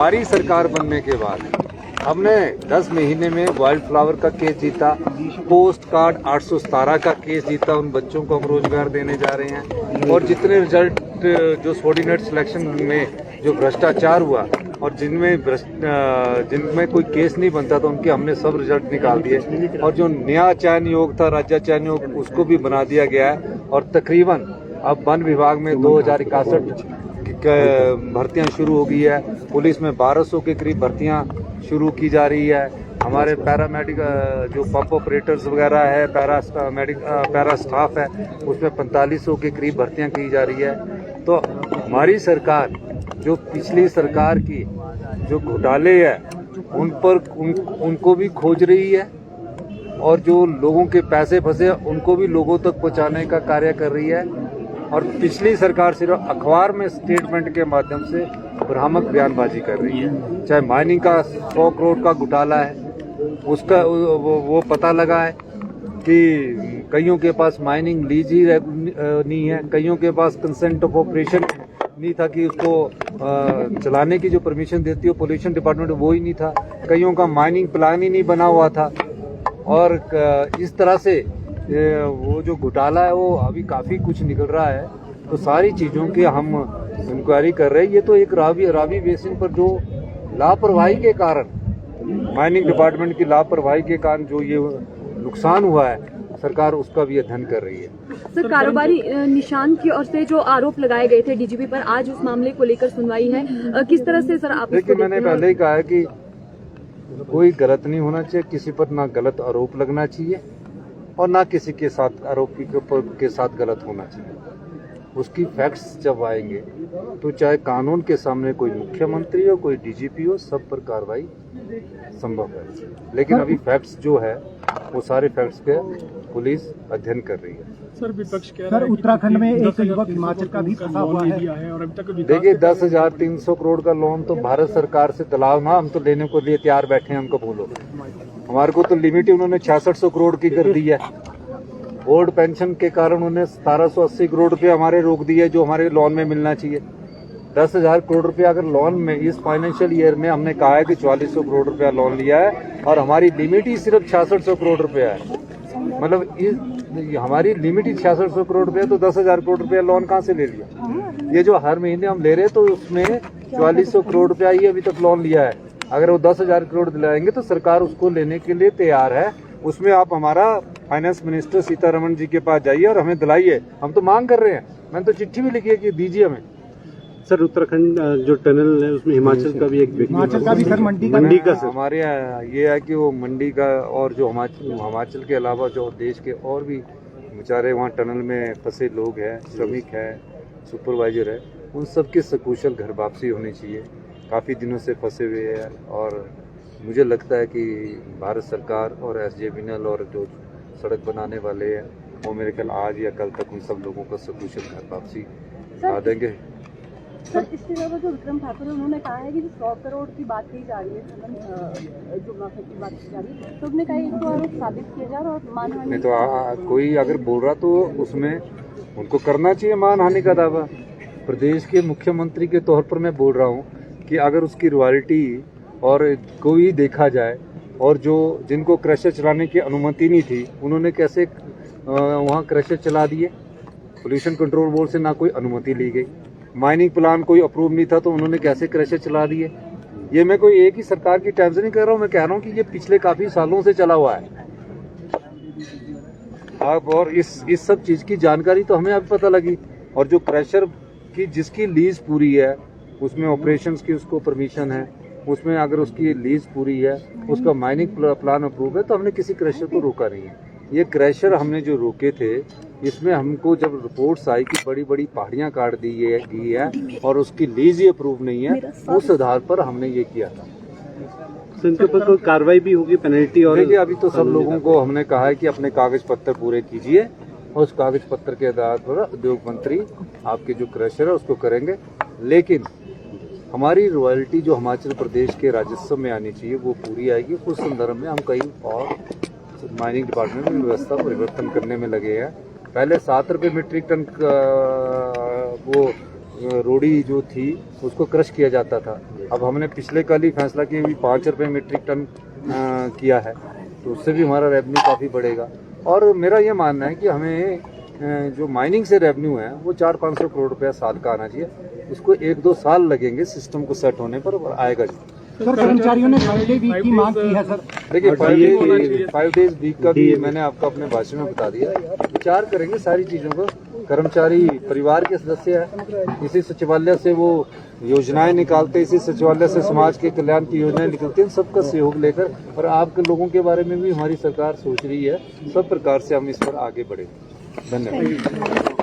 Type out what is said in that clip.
हमारी सरकार बनने के बाद हमने 10 महीने में वाइल्ड फ्लावर का केस जीता, पोस्ट कार्ड 817 का केस जीता। उन बच्चों को हम रोजगार देने जा रहे हैं। और जितने रिजल्ट जो सबॉर्डिनेट सिलेक्शन में जो भ्रष्टाचार हुआ और जिनमें कोई केस नहीं बनता था, उनके हमने सब रिजल्ट निकाल दिए। और जो नया चयन योग था, राज्य चयन योग, उसको भी बना दिया गया है। और तकरीबन अब वन विभाग में 2061 भर्तियां शुरू हो गई है। पुलिस में 1200 के करीब भर्तियां शुरू की जा रही है। हमारे पैरामेडिकल जो पंप ऑपरेटर्स वगैरह है, पैरा स्टाफ है, उसमें 4500 के करीब भर्तियां की जा रही है। तो हमारी सरकार जो पिछली सरकार की जो घोटाले है उनको भी खोज रही है, और जो लोगों के पैसे फंसे उनको भी लोगों तक पहुंचाने का कार्य कर रही है। और पिछली सरकार सिर्फ अखबार में स्टेटमेंट के माध्यम से भ्रामक बयानबाजी कर रही है। चाहे माइनिंग का 100 करोड़ का घोटाला है, उसका वो पता लगा है कि कईयों के पास माइनिंग लीज ही नहीं है, कईयों के पास कंसेंट ऑफ ऑपरेशन नहीं था कि उसको चलाने की जो परमिशन देती है पोल्यूशन डिपार्टमेंट, वो ही नहीं था। कईयों का माइनिंग प्लान ही नहीं बना हुआ था। और इस तरह से वो जो घोटाला है वो अभी काफी कुछ निकल रहा है। तो सारी चीजों की हम इंक्वायरी कर रहे हैं। ये तो एक रावी बेसिन पर जो लापरवाही के कारण, माइनिंग डिपार्टमेंट की लापरवाही के कारण जो ये नुकसान हुआ है, सरकार उसका भी अध्ययन कर रही है। सर, कारोबारी निशान की ओर से जो आरोप लगाए गए थे डीजीपी पर, आज उस मामले को लेकर सुनवाई है, किस तरह से सर आप? देखिए, मैंने पहले ही कहा है कि कोई गलत नहीं होना चाहिए, किसी पर ना गलत आरोप लगना चाहिए और ना किसी के साथ आरोपी के साथ गलत होना चाहिए। उसकी फैक्ट्स जब आएंगे तो चाहे कानून के सामने कोई मुख्यमंत्री हो, कोई डीजीपी हो, सब पर कार्रवाई संभव है। लेकिन अभी फैक्ट्स जो है वो सारे फैक्ट्स के पुलिस अध्ययन कर रही है। सर, विपक्ष कह रहा है उत्तराखंड में एक युवक हिमाचल का भी फंसा हुआ है और अभी तक देखिए, 10,300 करोड़ का लोन तो भारत सरकार से दलाल ना, हम तो लेने को लिए तैयार बैठे हैं। हमको बोलो, हमारे को तो लिमिट ही उन्होंने 6600 करोड़ की कर दी है। ओल्ड पेंशन के कारण उन्होंने 1780 करोड़ रुपए हमारे रोक दिए जो हमारे लोन में मिलना चाहिए। 10,000 करोड़ रुपया अगर लोन में इस फाइनेंशियल ईयर में हमने कहा है कि 4400 करोड़ रुपया लोन लिया है और हमारी लिमिट ही सिर्फ 6600 करोड़ रुपया है। मतलब हमारी लिमिट ही 6600 करोड़ रुपया, तो 10,000 करोड़ रुपया लोन कहाँ से ले लिया? ये जो हर महीने हम ले रहे हैं तो उसमें 4400 करोड़ रुपया ही अभी तक लोन लिया है। अगर वो 10,000 करोड़ दिलाएंगे तो सरकार उसको लेने के लिए तैयार है। उसमें आप हमारा फाइनेंस मिनिस्टर सीतारमण जी के पास जाइए और हमें दिलाइए। हम तो मांग कर रहे हैं, मैंने तो चिट्ठी भी लिखी है कि दीजिए हमें। सर, उत्तराखंड जो टनल है उसमें हिमाचल का भी एक हिमाचल का भी सर मंडी का सर, हमारे यहाँ ये है कि वो मंडी का और जो हिमाचल के अलावा जो देश के और भी बेचारे वहाँ टनल में फंसे लोग हैं, श्रमिक है, सुपरवाइजर है, उन सबकी सकुशल घर वापसी होनी चाहिए। काफ़ी दिनों से फंसे हुए हैं और मुझे लगता है कि भारत सरकार और SJVNL और जो सड़क बनाने वाले हैं वो मेरे ख्याल आज या कल तक उन सब लोगों को सकुशल घर वापसी ला देंगे। सर, इसके अलावा जो विक्रम ठाकुर है, उन्होंने कहा है कि 100 करोड़ की बात की जा रही है, जो माफी की बात की जा रही है, तो उन्होंने कहा एक तो आरोप साबित किया जा रहा और मानहानि नहीं तो कोई अगर बोल रहा तो उसमें उनको करना चाहिए मानहानि का दावा। प्रदेश के मुख्यमंत्री के तौर पर मैं बोल रहा हूँ कि अगर उसकी रॉयल्टी और कोई देखा जाए, और जो जिनको क्रशर चलाने की अनुमति नहीं थी उन्होंने कैसे वहाँ क्रशर चला दिए। पोल्यूशन कंट्रोल बोर्ड से ना कोई अनुमति ली गई, माइनिंग प्लान कोई अप्रूव नहीं था तो उन्होंने कैसे क्रशर चला दिए। ये मैं कोई एक ही सरकार की टाइम से नहीं कर रहा हूँ, मैं कह रहा हूँ कि ये पिछले काफी सालों से चला हुआ है। अब और इस सब चीज की जानकारी तो हमें अभी पता लगी। और जो क्रशर की जिसकी लीज पूरी है, उसमें ऑपरेशंस की उसको परमिशन है, उसमें अगर उसकी लीज पूरी है, उसका माइनिंग प्लान अप्रूव है, तो हमने किसी क्रशर को रोका नहीं है। ये क्रशर हमने जो रोके थे, इसमें हमको जब रिपोर्ट्स आई कि बड़ी बड़ी पहाड़ियां काट दी है और उसकी लीज ही अप्रूव नहीं है, उस आधार पर हमने ये किया था। इनके ऊपर कोई कार्रवाई भी होगी, पेनल्टी? और देखिए, अभी तो सब लोगों को हमने कहा है कि अपने कागज पत्र पूरे कीजिए और उस कागज पत्र के आधार पर उद्योग मंत्री आपके जो क्रशर है उसको करेंगे। लेकिन हमारी रॉयल्टी जो हिमाचल प्रदेश के राजस्व में आनी चाहिए वो पूरी आएगी। उस संदर्भ में हम कई और माइनिंग डिपार्टमेंट में व्यवस्था परिवर्तन करने में लगे हैं। पहले 7 रुपये मीट्रिक टन वो रोड़ी जो थी उसको क्रश किया जाता था। अब हमने पिछले कल ही फैसला किया भी 5 रुपये मीट्रिक टन किया है, तो उससे भी हमारा रेवेन्यू काफ़ी बढ़ेगा। और मेरा ये मानना है कि हमें जो माइनिंग से रेवेन्यू है वो 400-500 करोड़ रुपया साल का आना चाहिए। इसको 1-2 साल लगेंगे सिस्टम को सेट होने पर आएगा। सर कर्मचारियों ने 5 डे वीक की मांग की है सर। देखिए 5 डेज वीक का भी मैंने आपको अपने भाषण में बता दिया। विचार करेंगे सारी चीज़ों को। कर्मचारी परिवार के सदस्य है, इसी सचिवालय से वो योजनाएं निकालते, इसी सचिवालय से समाज के कल्याण की योजनाएं निकलती हैं। सबका सहयोग लेकर और आपके लोगों के बारे में भी हमारी सरकार सोच रही है। सब प्रकार से हम इस पर आगे बढ़ेंगे। धन्यवाद।